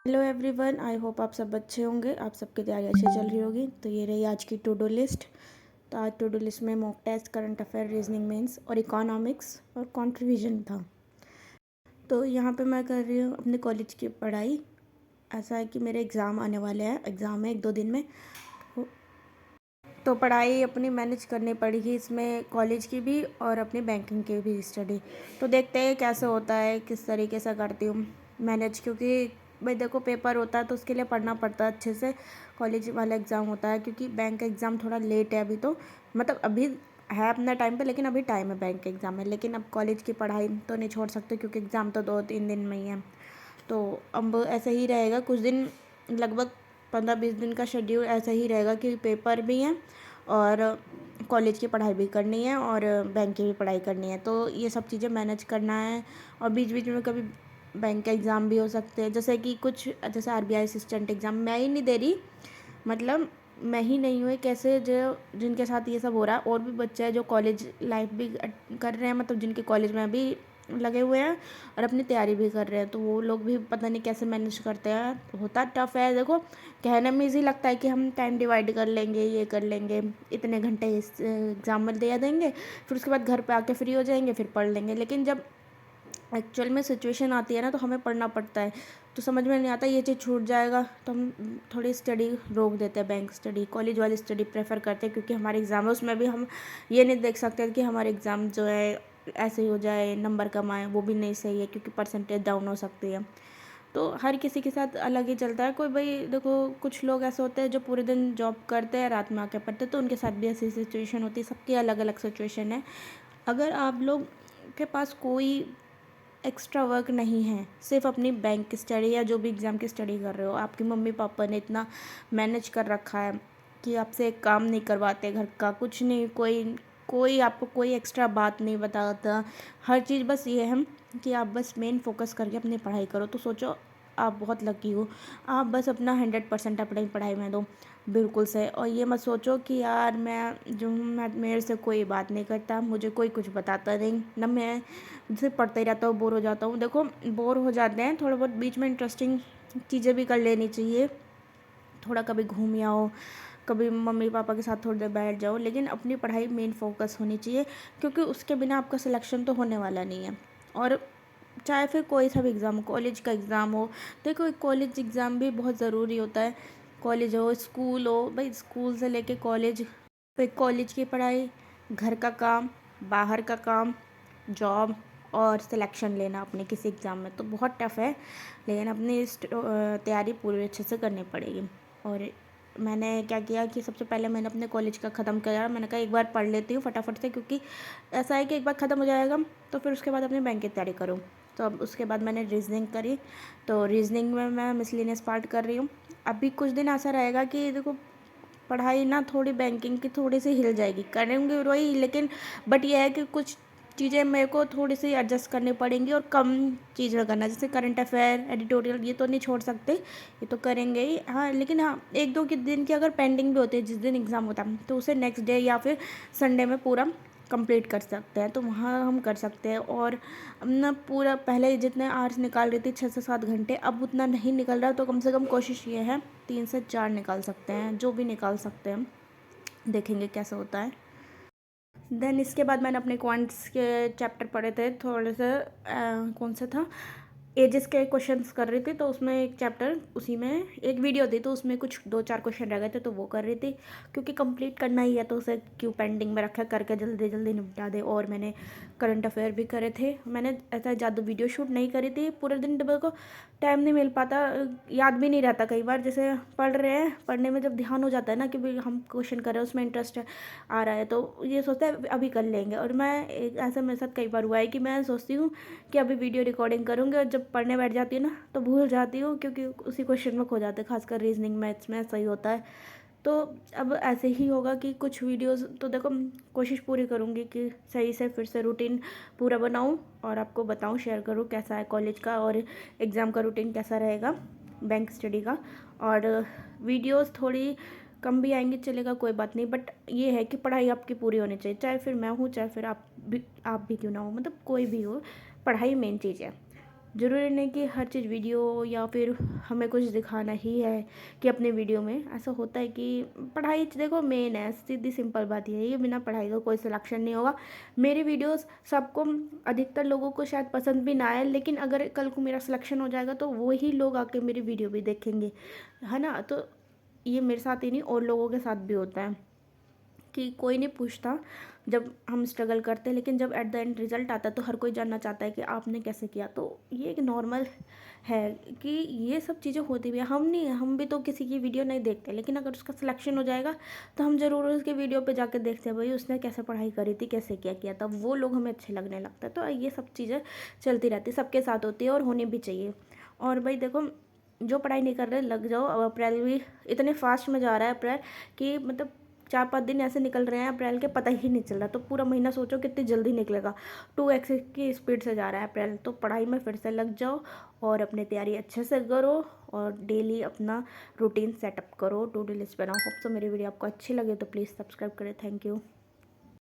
Hello everyone, I hope आप सब अच्छे होंगे। आप सबकी तैयारी अच्छी चल रही होगी। तो ये रही आज की टू डू लिस्ट। तो आज टू डू लिस्ट में mock test, current affair, reasoning mains और इकोनॉमिक्स और कॉन्ट्रीब्यूशन था। तो यहाँ पे मैं कर रही हूँ अपने कॉलेज की पढ़ाई। ऐसा है कि मेरे एग्ज़ाम आने वाले हैं, एग्ज़ाम है 1-2 दिन में। तो पढ़ाई अपनी मैनेज करनी पड़ेगी, इसमें कॉलेज की भी और अपनी बैंकिंग की भी स्टडी। तो देखते हैं कैसे होता है, किस तरीके से करती हूँ मैनेज, क्योंकि भाई देखो पेपर होता है तो उसके लिए पढ़ना पड़ता है अच्छे से। कॉलेज वाला एग्ज़ाम होता है, क्योंकि बैंक एग्ज़ाम थोड़ा लेट है अभी, तो मतलब अभी है अपना टाइम पे, लेकिन अभी टाइम है बैंक एग्ज़ाम में। लेकिन अब कॉलेज की पढ़ाई तो नहीं छोड़ सकते, क्योंकि एग्ज़ाम तो 2-3 दिन में ही है। तो अब ऐसे ही रहेगा कुछ दिन, लगभग 15-20 दिन का शेड्यूल ऐसा ही रहेगा कि पेपर भी हैं और कॉलेज की पढ़ाई भी करनी है और बैंक की भी पढ़ाई करनी है। तो ये सब चीज़ें मैनेज करना है। और बीच बीच में कभी बैंक के एग्ज़ाम भी हो सकते हैं, जैसे कि कुछ जैसे आरबीआई असिस्टेंट एग्ज़ाम मैं ही नहीं दे रही, मतलब मैं ही नहीं हुई, कैसे जो जिनके साथ ये सब हो रहा है और भी बच्चे हैं जो कॉलेज लाइफ भी कर रहे हैं, मतलब जिनके कॉलेज में भी लगे हुए हैं और अपनी तैयारी भी कर रहे हैं। तो वो लोग भी पता नहीं कैसे मैनेज करते हैं। होता टफ है, देखो कहने में ईजी लगता है कि हम टाइम डिवाइड कर लेंगे, ये कर लेंगे, इतने घंटे इस एग्ज़ाम में दे देंगे, फिर उसके बाद घर पे आके फ्री हो जाएंगे, फिर पढ़ लेंगे। लेकिन जब एक्चुअल में सिचुएशन आती है ना, तो हमें पढ़ना पड़ता है। तो समझ में नहीं आता, ये चीज़ छूट जाएगा तो हम थोड़ी स्टडी रोक देते हैं। बैंक स्टडी, कॉलेज वाली स्टडी प्रेफर करते हैं, क्योंकि हमारे एग्ज़ाम है, उसमें भी हम ये नहीं देख सकते कि हमारे एग्ज़ाम जो है ऐसे ही हो जाए, नंबर कम आए, वो भी नहीं सही है, क्योंकि परसेंटेज डाउन हो सकती है। तो हर किसी के साथ अलग ही चलता है। कोई भाई देखो कुछ लोग ऐसे होते हैं जो पूरे दिन जॉब करते हैं, रात में आके पढ़ते हैं, तो उनके साथ भी ऐसी सिचुएशन होती है। सबकी अलग अलग सिचुएशन है। अगर आप लोग के पास कोई एक्स्ट्रा वर्क नहीं है, सिर्फ अपनी बैंक की स्टडी या जो भी एग्ज़ाम की स्टडी कर रहे हो, आपके मम्मी पापा ने इतना मैनेज कर रखा है कि आपसे एक काम नहीं करवाते, घर का कुछ नहीं, कोई कोई आपको कोई एक्स्ट्रा बात नहीं बताता, हर चीज़ बस ये है कि आप बस मेन फोकस करके अपनी पढ़ाई करो, तो सोचो आप बहुत लकी हो। आप बस अपना 100% अपनी पढ़ाई में दो, बिल्कुल सही। और ये मत सोचो कि यार मैं जो हूँ, मैं मेरे से कोई बात नहीं करता, मुझे कोई कुछ बताता नहीं ना, मैं सिर्फ पढ़ते ही रहता हूँ, बोर हो जाता हूँ। देखो बोर हो जाते हैं, थोड़ा बहुत बीच में इंटरेस्टिंग चीज़ें भी कर लेनी चाहिए। थोड़ा कभी घूम आओ, कभी मम्मी पापा के साथ थोड़ी देर बैठ जाओ, लेकिन अपनी पढ़ाई मेन फोकस होनी चाहिए, क्योंकि उसके बिना आपका सिलेक्शन तो होने वाला नहीं है। और चाहे फिर कोई सा भी एग्ज़ाम हो, कॉलेज का एग्ज़ाम हो, देखो कॉलेज एग्ज़ाम भी बहुत ज़रूरी होता है। कॉलेज हो, स्कूल हो, भाई स्कूल से लेके कॉलेज, फिर कॉलेज की पढ़ाई, घर का काम, बाहर का काम, जॉब और सिलेक्शन लेना अपने किसी एग्ज़ाम में, तो बहुत टफ़ है। लेकिन अपनी तैयारी पूरी अच्छे से करनी पड़ेगी। और मैंने क्या किया कि सबसे पहले मैंने अपने कॉलेज का ख़त्म किया। मैंने कहा एक बार पढ़ लेती हूँ फटाफट से, क्योंकि ऐसा है कि एक बार ख़त्म हो जाएगा तो फिर उसके बाद अपनी बैंक की तैयारी करूँ। तो अब उसके बाद मैंने रीजनिंग करी। तो रीजनिंग में मैं मिसलिनियस पार्ट कर रही हूँ। अभी कुछ दिन ऐसा रहेगा कि देखो पढ़ाई ना थोड़ी बैंकिंग की थोड़ी सी हिल जाएगी, करेंगे वही, लेकिन बट ये है कि कुछ चीज़ें मेरे को थोड़ी सी एडजस्ट करनी पड़ेंगी और कम चीज़ें करना, जैसे करंट अफेयर, एडिटोरियल, ये तो नहीं छोड़ सकते, ये तो करेंगे ही। हाँ लेकिन हाँ 1-2 के दिन की अगर पेंडिंग भी होती है जिस दिन एग्ज़ाम होता है, तो उसे नेक्स्ट डे या फिर संडे में पूरा कंप्लीट कर सकते हैं, तो वहाँ हम कर सकते हैं। और अब ना पूरा पहले जितने आवर्स निकाल रही थी 6 से 7 घंटे, अब उतना नहीं निकल रहा, तो कम से कम कोशिश ये है 3 से 4 निकाल सकते हैं, जो भी निकाल सकते हैं, देखेंगे कैसा होता है। देन इसके बाद मैंने अपने क्वांट्स के चैप्टर पढ़े थे थोड़े से, कौन सा था, एजेस के क्वेश्चंस कर रही थी। तो उसमें एक चैप्टर, उसी में एक वीडियो थी, तो उसमें कुछ 2-4 क्वेश्चन रह गए थे, तो वो कर रही थी, क्योंकि कंप्लीट करना ही है, तो उसे क्यों पेंडिंग में रखा, करके जल्दी जल्दी निपटा दे। और मैंने करंट अफेयर भी करे थे। मैंने ऐसा ज़्यादा वीडियो शूट नहीं करी थी पूरे दिन, मेरे को टाइम नहीं मिल पाता, याद भी नहीं रहता कई बार, जैसे पढ़ रहे हैं, पढ़ने में जब ध्यान हो जाता है ना कि भाई हम क्वेश्चन कर रहे हैं, उसमें इंटरेस्ट आ रहा है, तो ये सोचते हैं अभी कर लेंगे। और मैं ऐसा मेरे साथ कई बार हुआ है कि मैं सोचती हूँ कि अभी वीडियो रिकॉर्डिंग करूँगी, और जब पढ़ने बैठ जाती हूँ ना तो भूल जाती हूँ, क्योंकि उसी क्वेश्चन में खो जाते हैं, खासकर रीजनिंग मैथ्स में सही होता है। तो अब ऐसे ही होगा कि कुछ वीडियोस तो देखो कोशिश पूरी करूँगी कि सही से फिर से रूटीन पूरा बनाऊँ और आपको बताऊँ, शेयर करूँ कैसा है कॉलेज का और एग्ज़ाम का रूटीन कैसा रहेगा, बैंक स्टडी का। और वीडियोस थोड़ी कम भी आएंगी चलेगा, कोई बात नहीं, बट ये है कि पढ़ाई आपकी पूरी होनी चाहिए, चाहे फिर मैं हूँ, चाहे फिर आप भी क्यों ना हो, मतलब कोई भी हो, पढ़ाई मेन चीज़ है। ज़रूरी नहीं कि हर चीज़ वीडियो या फिर हमें कुछ दिखाना ही है कि अपने वीडियो में। ऐसा होता है कि पढ़ाई देखो मेन है, सीधी सिंपल बात ये है, ये बिना पढ़ाई का कोई सिलेक्शन नहीं होगा। मेरी वीडियोस सबको, अधिकतर लोगों को शायद पसंद भी ना आए, लेकिन अगर कल को मेरा सिलेक्शन हो जाएगा तो वही लोग आके मेरी वीडियो भी देखेंगे, है ना। तो ये मेरे साथ ही नहीं और लोगों के साथ भी होता है कि कोई नहीं पूछता जब हम स्ट्रगल करते हैं, लेकिन जब एट द एंड रिजल्ट आता है तो हर कोई जानना चाहता है कि आपने कैसे किया। तो ये एक नॉर्मल है कि ये सब चीज़ें होती भी है। हम भी तो किसी की वीडियो नहीं देखते, लेकिन अगर उसका सिलेक्शन हो जाएगा तो हम ज़रूर उसके वीडियो पे जाके देखते हैं, भाई उसने कैसे पढ़ाई करी थी, कैसे क्या किया था, वो लोग हमें अच्छे लगने लगता है। तो ये सब चीज़ें चलती रहती है, सबके साथ होती है और होनी भी चाहिए। और भाई देखो, जो पढ़ाई नहीं कर रहे लग जाओ। अब अप्रैल भी इतने फास्ट में जा रहा है अप्रैल कि मतलब 4-5 दिन ऐसे निकल रहे हैं अप्रैल के, पता ही नहीं चल रहा। तो पूरा महीना सोचो कितनी जल्दी निकलेगा, 2x की स्पीड से जा रहा है अप्रैल। तो पढ़ाई में फिर से लग जाओ और अपनी तैयारी अच्छे से करो और डेली अपना रूटीन सेटअप करो, टू डू लिस्ट बनाओ। होप सो मेरी वीडियो आपको अच्छी लगे तो प्लीज़ सब्सक्राइब करें। Thank you.